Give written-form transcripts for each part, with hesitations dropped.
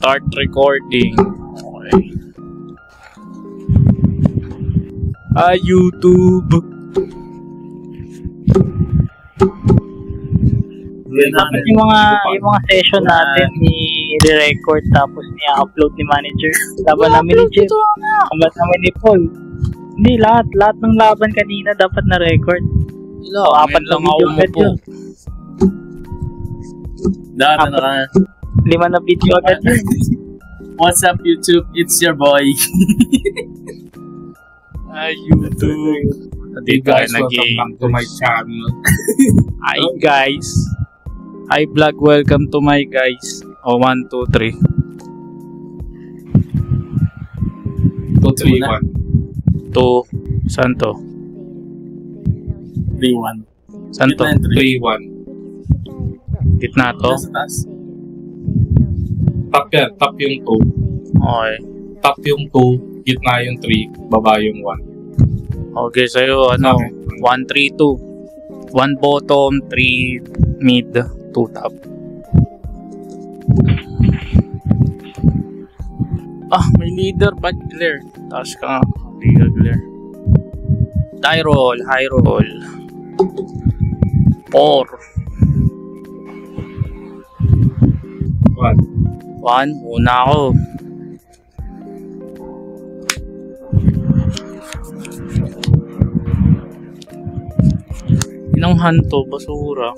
Start recording. Okay. YouTube. Yung mga session natin i-record tapos i-upload ni manager. Laban namin ni Jeff. Laban namin ni Paul. Hindi, lahat ng laban kanina dapat na-record. Apat lang ako mo po. Dapat na 5 na video agad yun. What's up, YouTube? It's your boy. YouTube. Hey guys, welcome back to my channel. Hi guys. Hi vlog, welcome to my guys. 1, 2, 3. 2, 3, 1. 2. Saan to? 3-1. Saan to? 3, 1. Gitna to? Top yan, top yung 2. Okay. Top yung 2, gitna yung 3, baba yung 1. Okay, sa'yo 1, 3, 2. 1 bottom, 3 mid, 2 top. May leader, bad glare. Taas ka nga, hindi ka glare. Die roll, high roll. 4. 1, una ako. Inang hanto, basura.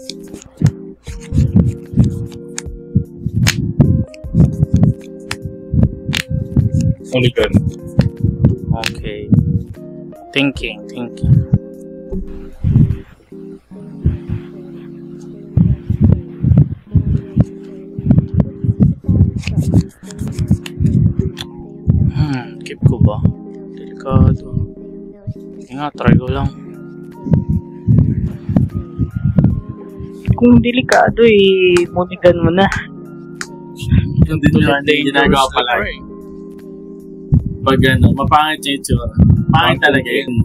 Only gun. Okay. Thinking. Keep ko ba? Delikado. Try ko lang. Kung delikado munigan mo na. Yung ginagawa pala. Pag mapangit yung itsura. Pangit talaga yun.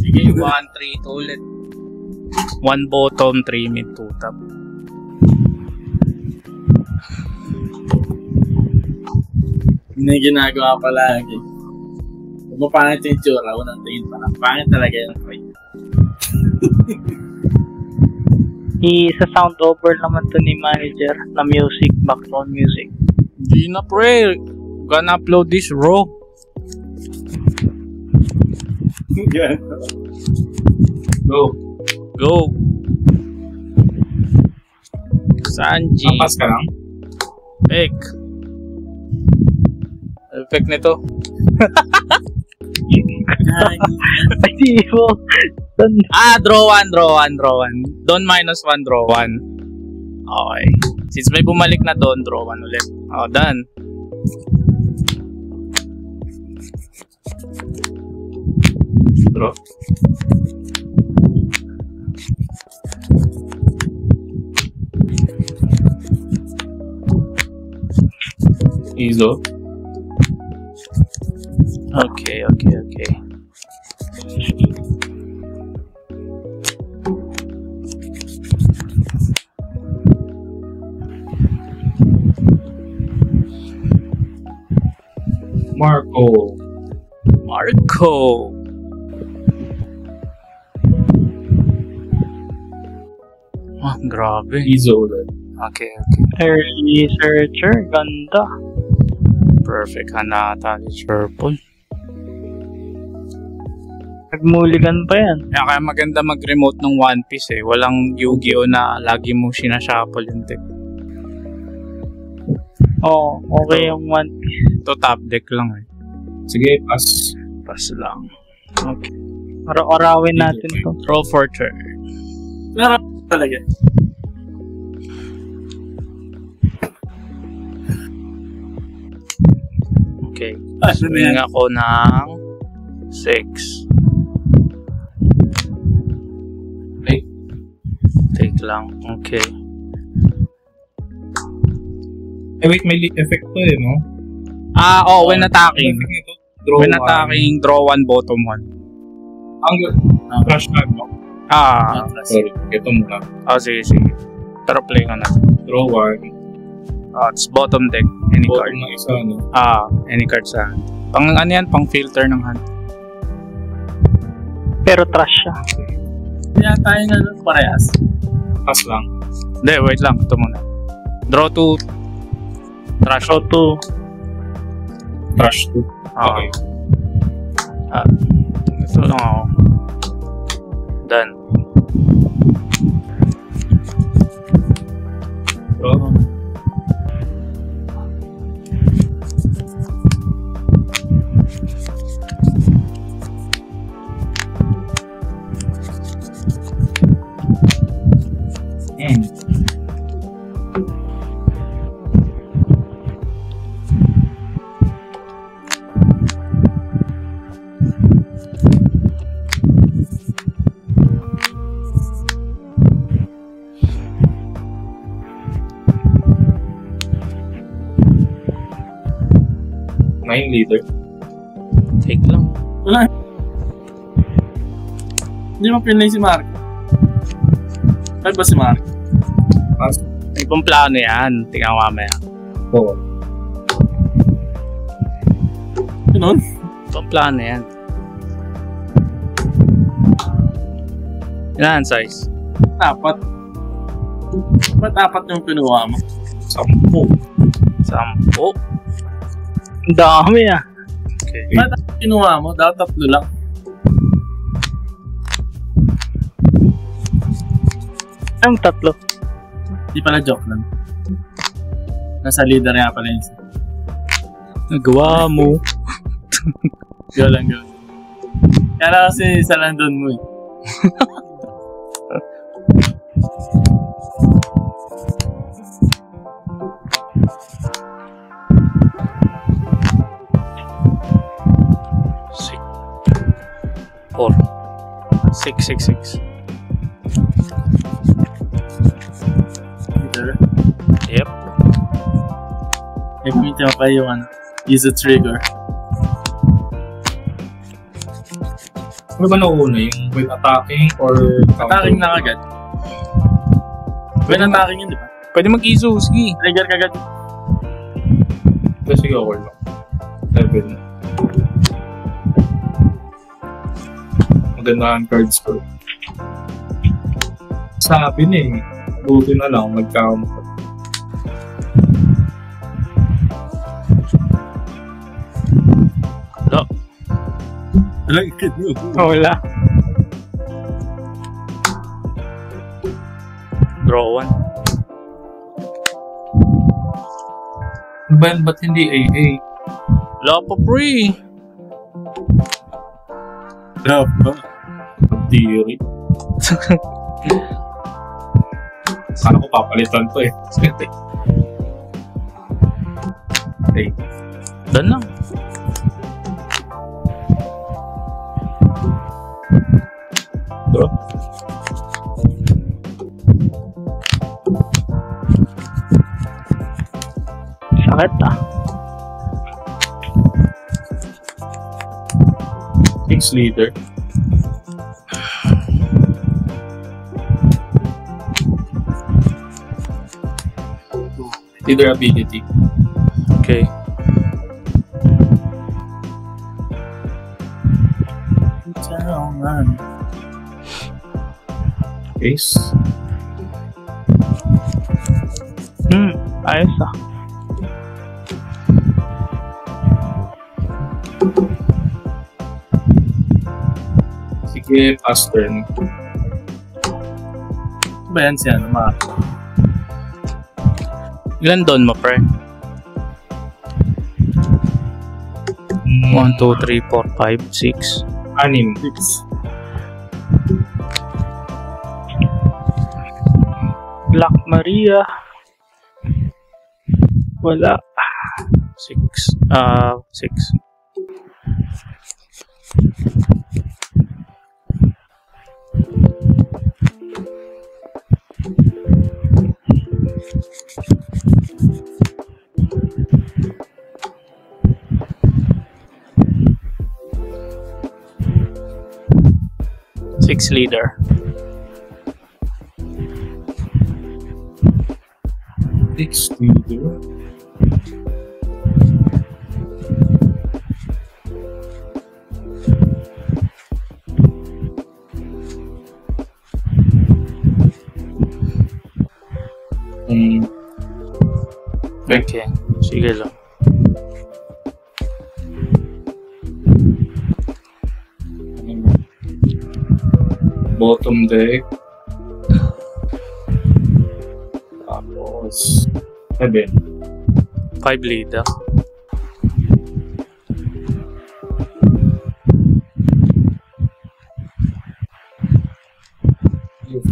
Sige, 1, 3 to ulit. 1 bottom, 3 mid, 2 top. Hindi ginagawa palagi. Kung mapangit yung itsura, unang tingin pa lang. Pangit talaga yun. Sa sound over naman to ni manager na music, background music. Hindi na pre. Gonna upload this raw. Go. Sanji. Mapas ka lang? Effect nito. Hindi mo. Draw 1. Don -1, draw 1. Okay. Since may bumalik na doon, draw 1 ulit. Done. Draw. Izo. Okay. Marco. Grabe. Izo ulit. Okay. Early searcher, ganda. Perfect. Hanata ni Purple. Nagmuligan pa yan. Kaya maganda mag-remote ng One Piece eh. Walang Yu-Gi-Oh na lagi mo sinashuffle yung deck. Okay yung One Piece. Ito top deck lang eh. Sige, pass. Pass lang. Okay. Arawin natin to. Roll for turn. Narap talaga. Okay. Swing ako ng 6. Take lang. Okay. Wait, may leak effect to no? When attacking. When attacking, draw 1, bottom 1. Crush card mo. Ah, sorry. Ito muna. sige. Pero play ko na. Draw 1. It's bottom deck. Any card. Bottom ng isa, ano? Any card sa hand. Pang ano yan? Pang filter ng hand. Pero trash siya. Kaya tayo na parehas. Pass lang. Hindi, wait lang. Ito muna. Draw 2. Trash. So, 2. Trash 2. Okay. Ito lang ako. Done. Draw. Nine leader. Take lang. Wala. Hindi mo pinlay si Mark. Ay ba si Mark? Pass. May pang plano yan. Tingnan ko mamaya. Oo. Ganun? Pang plano yan. Ilan size? 4. Ba't 4 yung pinuha mo? 10. 10. Ang dami ah. Okay. Ba't ang pinuha mo? Dapat 3 lang. Ang 3. Di pala joke lang. Nasa leader nga pala yun. Nagawa mo. Go lang, go. Kaya lang kasi isa lang doon mo eh. Four. 6. Leader. Yep. May gamitin mo pa yung use a trigger. Ano ba nauuna? Yung with attacking or Attacking na kagad. When attacking yun, di ba? Pwede mag-iso. Sige. Trigger kagad. Sige, okay lang. 7. Maganda ang cards ko. Sabi na eh. Buti na lang, nagkakaroon. Wala. Wala. Draw 1. Ben, ba't hindi AA? Wala pa pre. Love ba? Theory. Sana ko papalitan to eh. Okay. Done lang. Draw. Sakit ah. 6 leader. Leader ability. Okay. Ace. Ayos ah. Sige, pass turn. Ba yan siya? Mark? Ilan doon mo pre? 1, 2, 3, 4, 5, 6. Anim. 6. Black Maria. Wala. 6. 6. Six leader. 6 leader. Okay. Sige lang. Bottom deck. Tapos 7. 5 leader.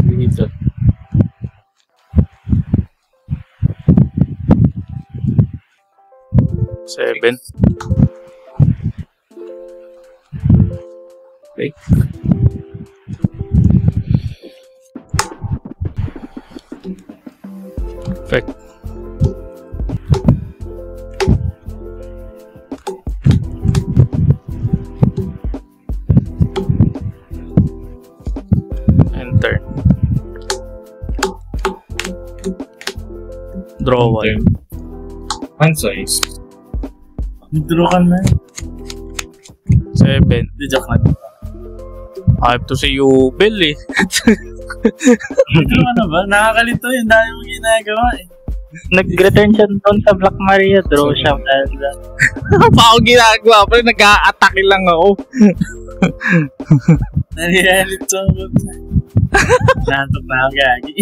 Leader. Seven. Okay. Perfect. Enter. Draw one. Hand size. Draw ka na. 7. Di joke lang. I have to see you, Bill eh. Draw ka na ba? Nakakalito yung dahil mo ginagawa eh. Nag-return siya doon sa Black Maria, draw siya dahil Pa ako ginagawa, pero nag-a-attack lang ako. Nalilito ako. Nantok na ako gagi.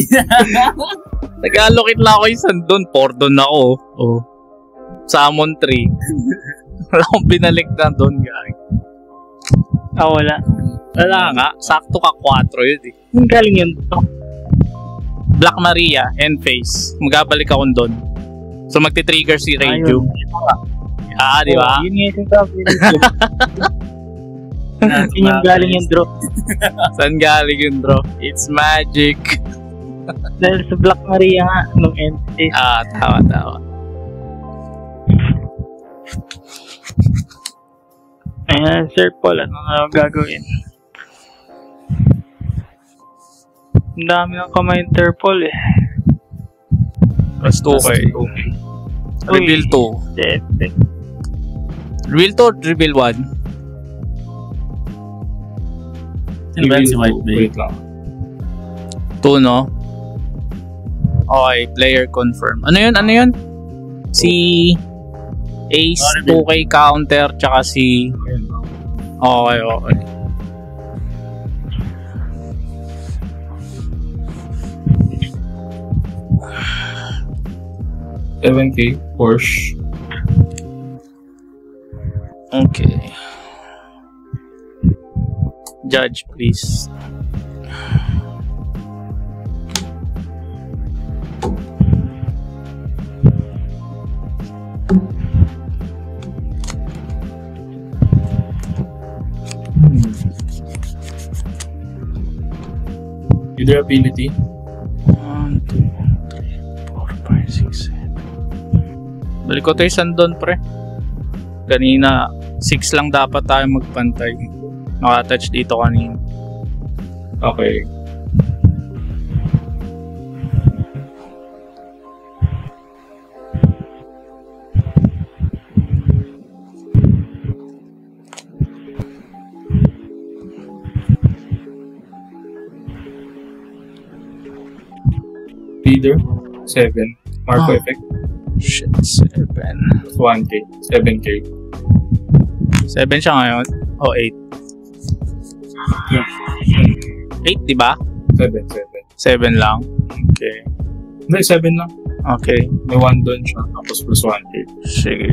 Nag-allocate lang ako isang doon, 4 doon ako. Oh. Summon 3. Wala akong binalik na doon, guys. wala. Wala nga, sakto ka 4 yun eh. Ang galing yun to. Black Maria, end phase. Magabalik ako doon. So magti-trigger si Radio. Di ba? Yun nga yung sabi. Yun yung galing yung draw. Saan galing yun, bro? It's magic. Dahil sa Black Maria nga, nung end phase. Tawa. Ayan, Sir Paul, ano na gagawin? Ang dami ng kamay Interpol eh. Plus 2K. Reveal 2. Reveal 2, reveal 1. Sino ba si White Bay? Wait lang. 2, no? Okay, player confirm. Ano yun? Si Ace, 2K counter, tsaka si... Okay. 7K Porsche. Okay. Judge, please. Either ability. 1, 2, 3, 4, 5, 6, 7. Balik ko tayo sandon, pre. Kanina, 6 lang dapat tayo magpantay. Naka-touch dito kanina. Okay. Leader, 7. Marco effect, Shit, 7. 1K. 7K. 7 siya ngayon? O 8? 8, diba? 7. 7 lang? Okay. Hindi, 7 lang. Okay. May 1 doon siya, tapos plus 1K. Sige.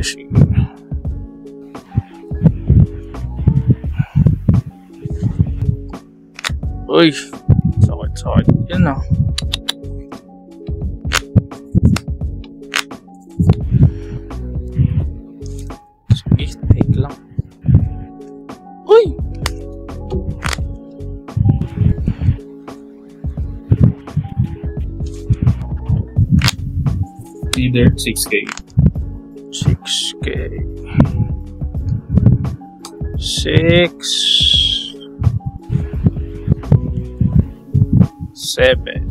Uy! Sakit. Yan ah. Sige, take lang. Uy! Leader, 6K. 6K. 6. 7.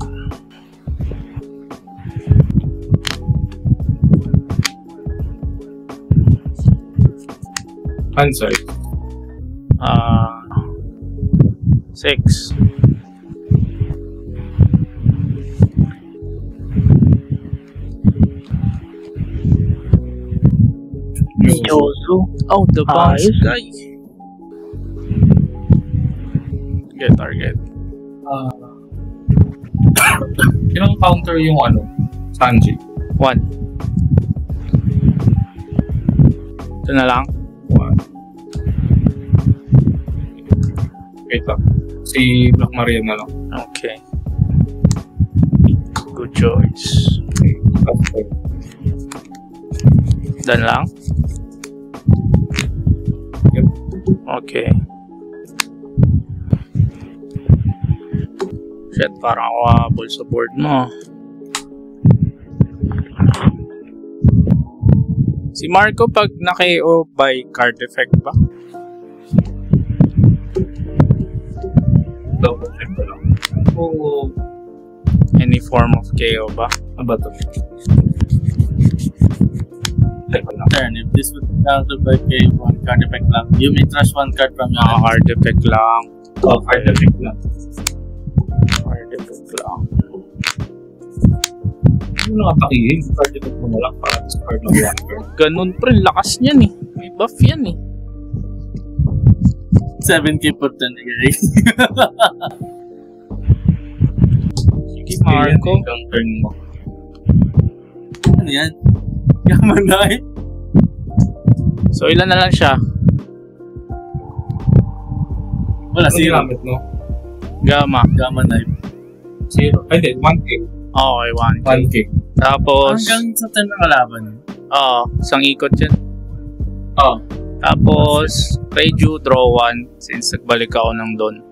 Answer. 6. Josu. Oh, the boss Ayos. guy. Get target. Ilang counter yung ano? Sanji? 1. Ito na lang. 1. Wait lang. Si Black Maria na lang. Okay. Good choice. Okay. Dan lang? Yep. Okay. Shit, parang ako habol sa board mo. Si Marco pag na-KO by card effect ba? Double check ko lang. Oo. Any form of KO ba? Ano ba ito? Teka lang. Turn. If this would counter by K1 card effect lang, you may trash one card from your hand. Card effect lang. Oh, card effect lang. Card effect lang. Ano nakatakihin? Card effect mo na lang para sa card ng one card. Ganun pre, lakas niyan eh. May buff yan eh. 7k per turn, guys. Sige Marco. Hanggang turn mo. Ano yan? Yaman na eh. So ilan na lang siya? Wala, Ano zero. ginamit mo? Gamma. Gamma knife. 0. Ay, hindi. 1K. Okay, 1. 1K. Tapos, Hanggang sa turn ng kalaban. isang ikot yan. Oh. Tapos, Reju, draw 1 since nagbalik ako ng Don.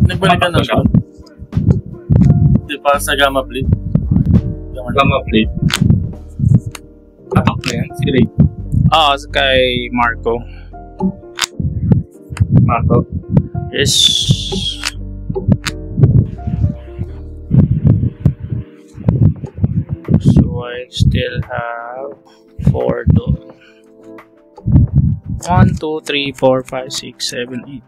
Nagbalik ka na Mapag siya. Di pa sa Gamma Blade. Gamma plate. Atak na yan. Si Ray. Kay Marco. Marco. Yes. So, I still have 4 Don. 1, 2, 3, 4, 5, 6, 7, 8.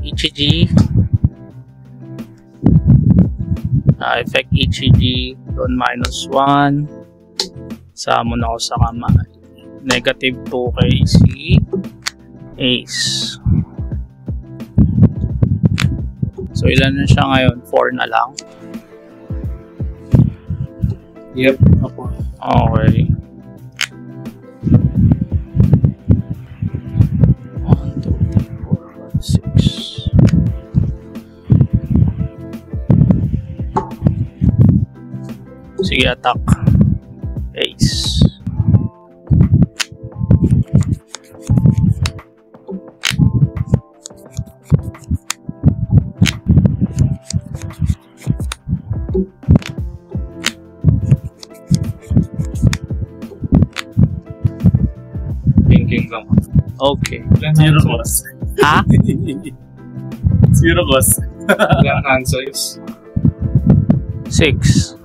Ichiji. Effect Ichiji. Don -1. Summon ako sa kamay. Negative 2 kay si Ace. So ilan na siya ngayon? 4 na lang. Yep. Ako. Okay. 1, 2, 3, 4, 5, 6. Sige, attack. Ace. Thinking lang. Okay. Zero cost. Ha? Zero cost. Ilang answers? 6.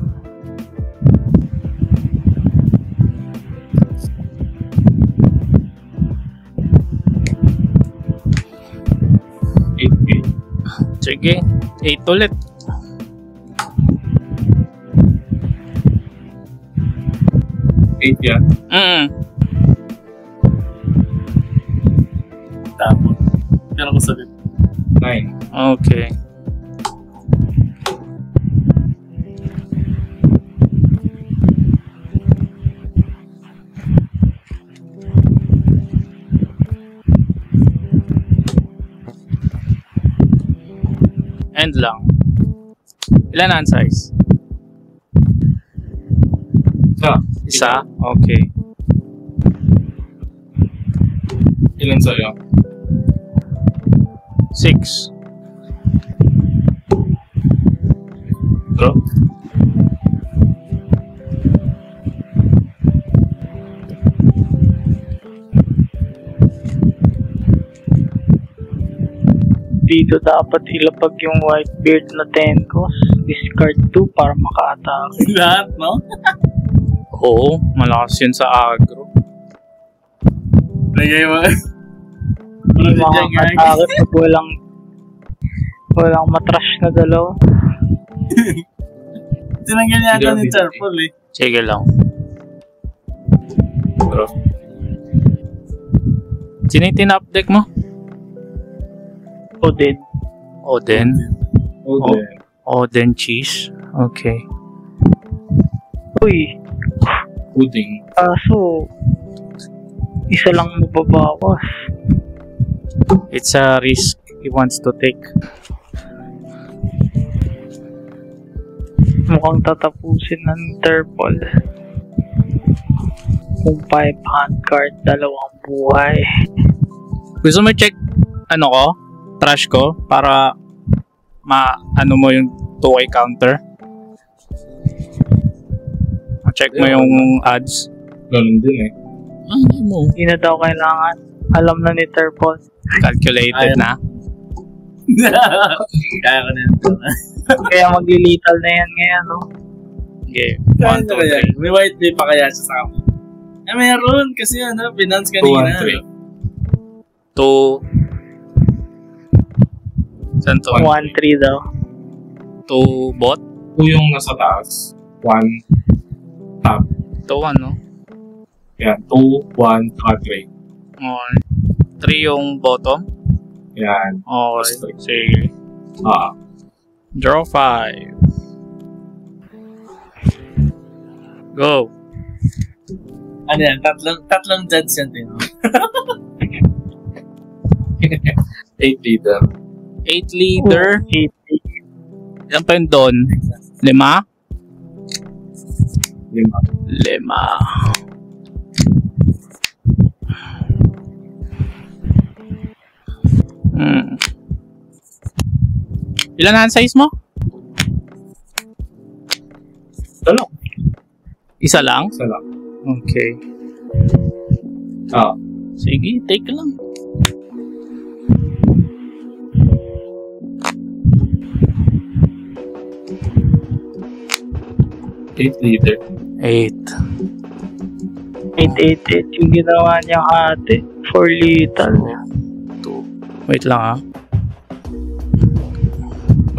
Sige, 8 ulit. Eight yan. Tama. Pero ko sabi. 9. Okay. End lang. Ilan ang size? Isa? Okay. Ilan sa'yo? 6. Draw? Dito dapat ilapag yung Whitebeard na 10 cost. Discard 2 para maka-atake. Lahat, no? Oo, malakas yun sa agro. Lagay mo. Hindi makaka-atake pag walang matrash na dalawa. Tinanggal yata ni Charpol eh. Sige lang. Bro. Sino yung tinap-deck mo? Odin. Odin? Okay. Odin cheese? Okay. Uy, Pudding. kaso isa lang mababawas. It's a risk he wants to take. Mukhang tatapusin ng Interpol. Kung 5 hand card, 2 buhay. Gusto mo check ano ko? Trash ko? Para ano mo yung 2-way counter? Check mo yung ads. Ganun din eh. Ano mo? Hindi na daw kailangan. Alam na ni Interpol. Calculated na. Kaya ko na yun. Kaya maglilital na yan ngayon, no? Okay. Kaya 1, na kaya. 2, 3. May white day pa kaya siya sa akin. Meron. Kasi Binance 2, kanina. 1, 3. 2. Saan to? 1-3 daw. 2 bot? 2 yung nasa taas. 1 top. 2 ano? Yan. 2, 1, 3. 3 yung bottom? Yan. Okay. Sige. Draw 5. Go. Ano yan? Tatlong judge yan din. 8 leader. 8 leader. 8. Ilan pa yun doon? 5? 5. 5. Ilan na ang size mo? Dalaw. Isa lang? Isa lang. Okay. Sige, take lang. Eight leader. 8. 8 yung ginawa niyang ate. For lethal. 2. Wait lang ah.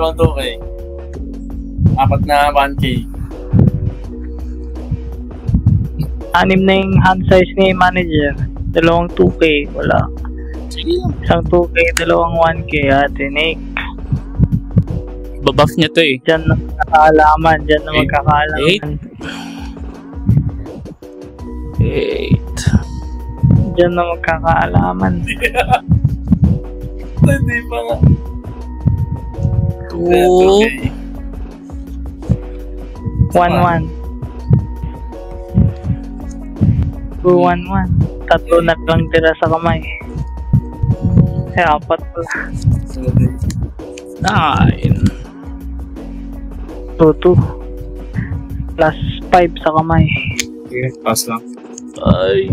Pronto okay. 4 na 1K. 6 na yung hand size ni manager. 2 2K. Wala. Sige lang. Isang 2K, 2 1K. Ate Nick. Babuff niya to eh. Diyan na magkakaalaman. Diyan na magkakaalaman. 8. Diyan na magkakaalaman. Hindi pa nga. 2. 1-1. 2-1-1. 3 na lang tira sa kamay. 4 pala. 9. 2-2. Plus 5 sa kamay. Okay, pass lang. Ay.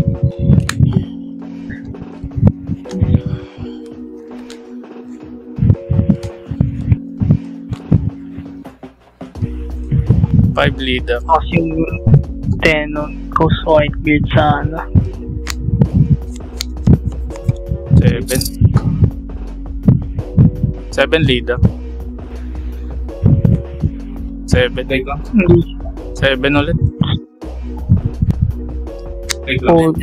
Five leader. Tapos yung 10 nun, Ghost Whitebeard sa ano. 7. 7 leader. 7. Take lang. Hindi 7 ulit. Take lang.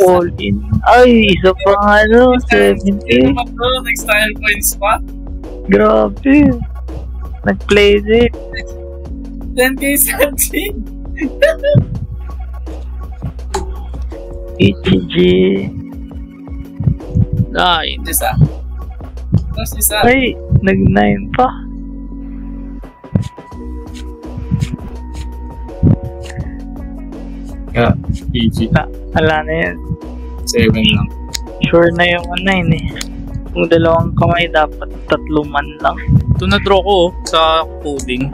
all in. Ay, isa pa nga ano, 70. Nag-style points pa. Grabe. Nag-play it. 10K something. HG. 9. Isa. Tapos isa. Ay, nag-9 pa. Yeah, PG. Ala na yan. 7 lang. Sure na yung 9 eh. Kung 2 kamay, dapat 3 man lang. Ito na draw ko oh, sa coding.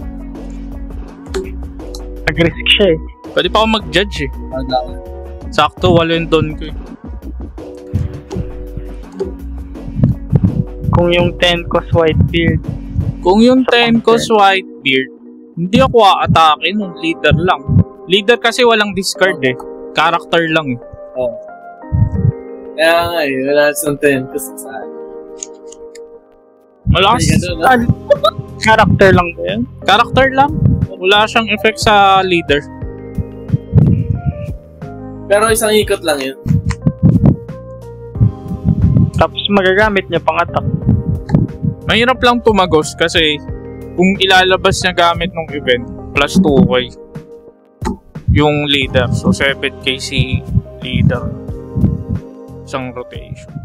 Nag-risk siya eh. Pwede pa ako mag-judge eh. Wala. Sakto, wala yung don ko eh. Kung yung 10 cost Whitebeard, Kung yung Sa 10 ko Whitebeard, hindi ako a-atake nun. Leader lang. Leader kasi walang discard eh. Character lang eh. Oh. Kaya nga eh, wala siyang 10 kasi sa akin. Malakas. Ay, ganun, ah. character lang ba yan? Character lang. Wala siyang effect sa leader. Pero isang ikot lang yun. Tapos magagamit niya pang attack. Mahirap lang tumagos kasi kung ilalabas niya gamit ng event, plus 2k yung leader. So 7k si leader. Isang rotation.